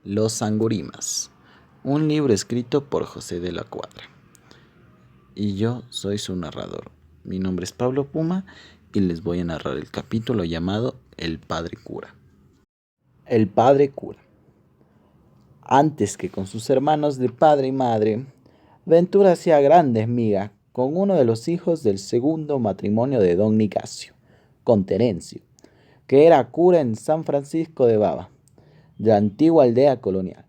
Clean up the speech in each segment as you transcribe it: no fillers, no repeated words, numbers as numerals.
Los Sangurimas, un libro escrito por José de la Cuadra. Y yo soy su narrador. Mi nombre es Pablo Puma y les voy a narrar el capítulo llamado El Padre Cura. El Padre Cura. Antes que con sus hermanos de padre y madre, Ventura hacía grandes migas con uno de los hijos del segundo matrimonio de don Nicasio, con Terencio, que era cura en San Francisco de Baba, de la antigua aldea colonial.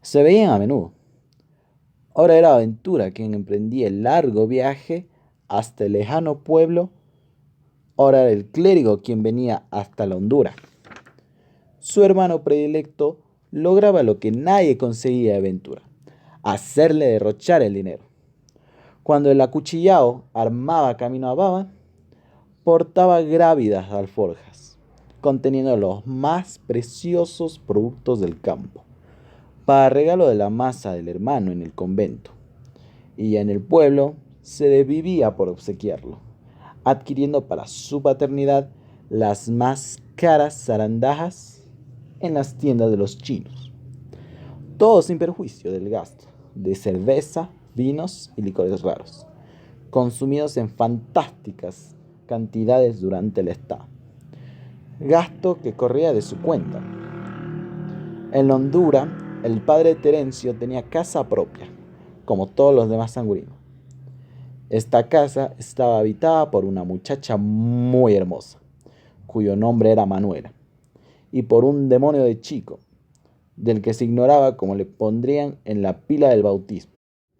Se veían a menudo. Ahora era Ventura quien emprendía el largo viaje hasta el lejano pueblo. Ahora era el clérigo quien venía hasta la hondura. Su hermano predilecto lograba lo que nadie conseguía de Ventura: hacerle derrochar el dinero. Cuando el acuchillado armaba camino a Baba, portaba grávidas alforjas, conteniendo los más preciosos productos del campo, para regalo de la masa del hermano en el convento, y en el pueblo se desvivía por obsequiarlo, adquiriendo para su paternidad las más caras zarandajas en las tiendas de los chinos, todo sin perjuicio del gasto de cerveza, vinos y licores raros, consumidos en fantásticas cantidades durante el estado, gasto que corría de su cuenta. En Honduras, el padre Terencio tenía casa propia, como todos los demás sangurinos. Esta casa estaba habitada por una muchacha muy hermosa, cuyo nombre era Manuela, y por un demonio de chico, del que se ignoraba cómo le pondrían en la pila del bautismo,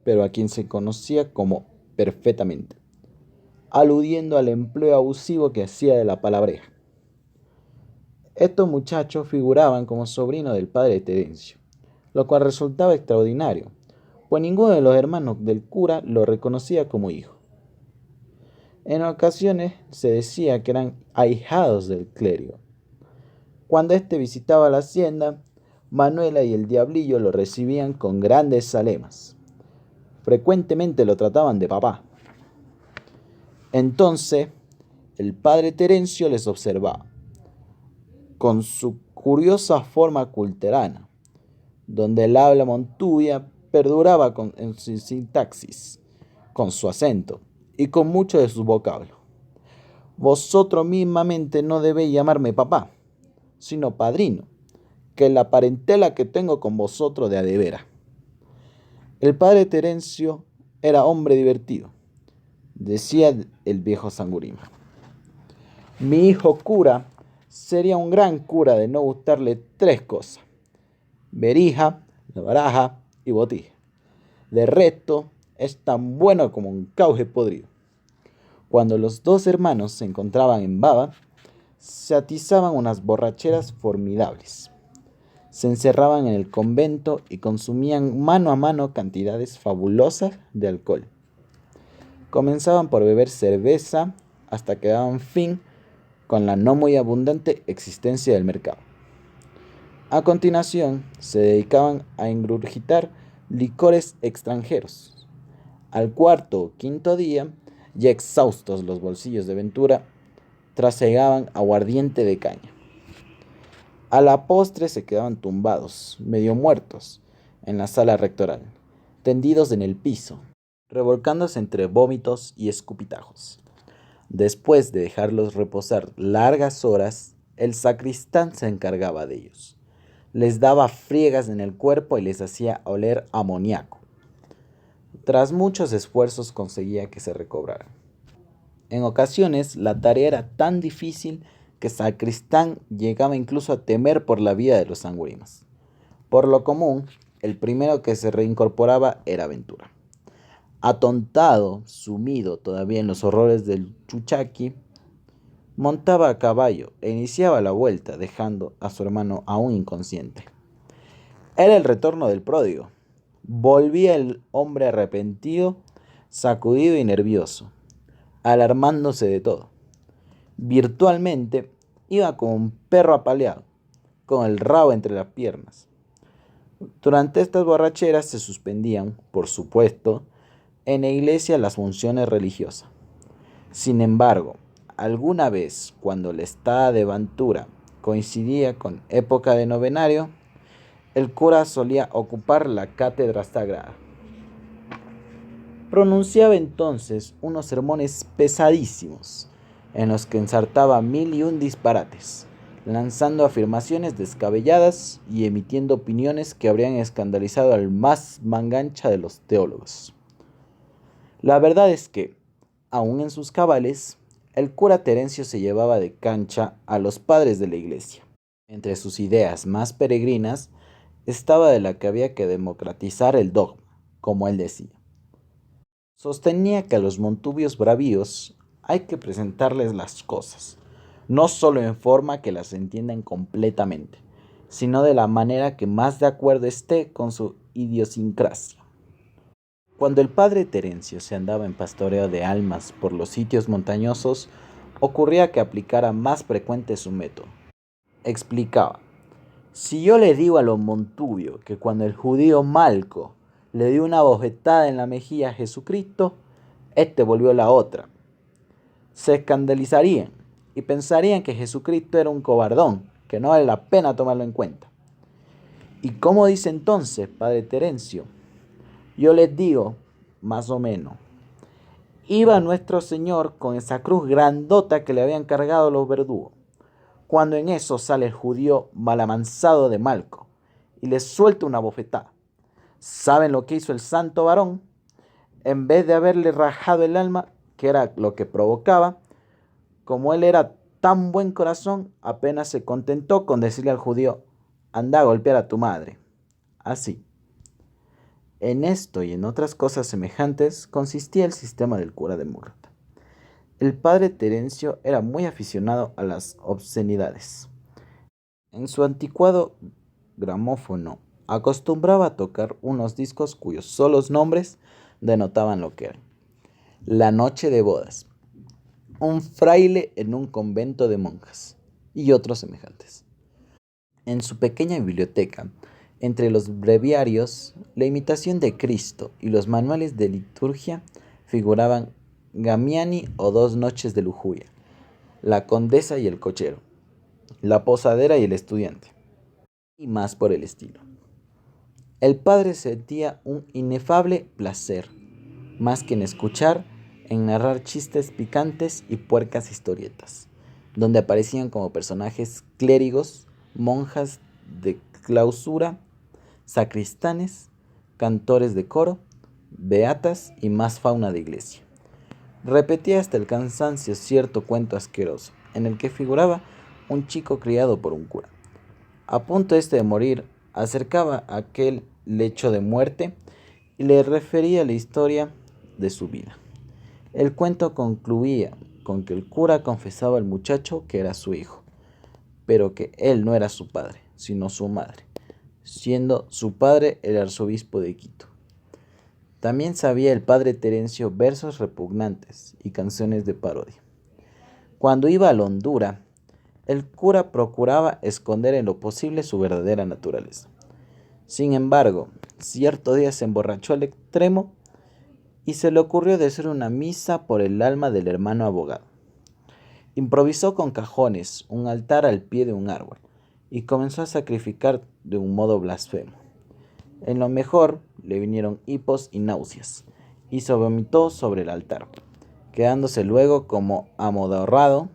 pero a quien se conocía como perfectamente, aludiendo al empleo abusivo que hacía de la palabreja. Estos muchachos figuraban como sobrinos del padre Terencio, lo cual resultaba extraordinario, pues ninguno de los hermanos del cura lo reconocía como hijo. En ocasiones se decía que eran ahijados del clérigo. Cuando éste visitaba la hacienda, Manuela y el diablillo lo recibían con grandes zalemas. Frecuentemente lo trataban de papá. Entonces, el padre Terencio les observaba, con su curiosa forma culterana, donde el habla montuvia perduraba en su sintaxis, con su acento y con mucho de sus vocablos. Vosotros mismamente no debéis llamarme papá, sino padrino, que es la parentela que tengo con vosotros de a de veras. El padre Terencio era hombre divertido, decía el viejo Sangurima. Mi hijo cura sería un gran cura de no gustarle tres cosas: berija, baraja y botija. De resto, es tan bueno como un cauge podrido. Cuando los dos hermanos se encontraban en Baba, se atizaban unas borracheras formidables. Se encerraban en el convento y consumían mano a mano cantidades fabulosas de alcohol. Comenzaban por beber cerveza hasta que daban fin con la no muy abundante existencia del mercado. A continuación, se dedicaban a ingurgitar licores extranjeros. Al cuarto o quinto día, ya exhaustos los bolsillos de Ventura, trasegaban aguardiente de caña. A la postre se quedaban tumbados, medio muertos, en la sala rectoral, tendidos en el piso, revolcándose entre vómitos y escupitajos. Después de dejarlos reposar largas horas, el sacristán se encargaba de ellos. Les daba friegas en el cuerpo y les hacía oler amoníaco. Tras muchos esfuerzos conseguía que se recobraran. En ocasiones la tarea era tan difícil que Sacristán llegaba incluso a temer por la vida de los sangurimas. Por lo común, el primero que se reincorporaba era Ventura. Atontado, sumido todavía en los horrores del chuchaqui, montaba a caballo e iniciaba la vuelta, dejando a su hermano aún inconsciente. Era el retorno del pródigo. Volvía el hombre arrepentido, sacudido y nervioso, alarmándose de todo. Virtualmente iba como un perro apaleado, con el rabo entre las piernas. Durante estas borracheras se suspendían, por supuesto, en la iglesia las funciones religiosas. Sin embargo, alguna vez, cuando la estada de Ventura coincidía con época de novenario, el cura solía ocupar la cátedra sagrada. Pronunciaba entonces unos sermones pesadísimos, en los que ensartaba 1001 disparates, lanzando afirmaciones descabelladas y emitiendo opiniones que habrían escandalizado al más mangancha de los teólogos. La verdad es que, aun en sus cabales, el cura Terencio se llevaba de cancha a los padres de la iglesia. Entre sus ideas más peregrinas estaba de la que había que democratizar el dogma, como él decía. Sostenía que a los montubios bravíos hay que presentarles las cosas, no solo en forma que las entiendan completamente, sino de la manera que más de acuerdo esté con su idiosincrasia. Cuando el padre Terencio se andaba en pastoreo de almas por los sitios montañosos, ocurría que aplicara más frecuente su método. Explicaba: si yo le digo a los Montubio que cuando el judío Malco le dio una bofetada en la mejilla a Jesucristo, éste volvió la otra, se escandalizarían y pensarían que Jesucristo era un cobardón, que no vale la pena tomarlo en cuenta. ¿Y cómo dice entonces, padre Terencio? Yo les digo, más o menos, iba nuestro Señor con esa cruz grandota que le habían cargado los verdugos, cuando en eso sale el judío malamansado de Malco y le suelta una bofetada. ¿Saben lo que hizo el santo varón? En vez de haberle rajado el alma, que era lo que provocaba, como él era tan buen corazón, apenas se contentó con decirle al judío: anda a golpear a tu madre. Así. En esto y en otras cosas semejantes consistía el sistema del cura de Murta. El padre Terencio era muy aficionado a las obscenidades. En su anticuado gramófono acostumbraba a tocar unos discos cuyos solos nombres denotaban lo que eran: La noche de bodas, Un fraile en un convento de monjas y otros semejantes. En su pequeña biblioteca, entre los breviarios, La imitación de Cristo y los manuales de liturgia figuraban Gamiani o Dos noches de lujuria, La condesa y el cochero, La posadera y el estudiante, y más por el estilo. El padre sentía un inefable placer, más que en escuchar, en narrar chistes picantes y puercas historietas, donde aparecían como personajes clérigos, monjas de clausura, sacristanes, cantores de coro, beatas y más fauna de iglesia. Repetía hasta el cansancio cierto cuento asqueroso, en el que figuraba un chico criado por un cura. A punto de morir, acercaba aquel lecho de muerte y le refería la historia de su vida. El cuento concluía con que el cura confesaba al muchacho que era su hijo, pero que él no era su padre, sino su madre, siendo su padre el arzobispo de Quito. También sabía el padre Terencio versos repugnantes y canciones de parodia. Cuando iba a la hondura, el cura procuraba esconder en lo posible su verdadera naturaleza. Sin embargo, cierto día se emborrachó al extremo y se le ocurrió decir una misa por el alma del hermano abogado. Improvisó con cajones un altar al pie de un árbol y comenzó a sacrificar de un modo blasfemo. En lo mejor le vinieron hipos y náuseas, y se vomitó sobre el altar, quedándose luego como amodorrado.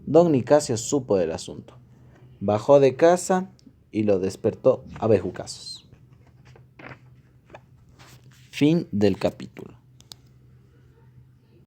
Don Nicasio supo del asunto, bajó de casa y lo despertó a bejucazos. Fin del capítulo.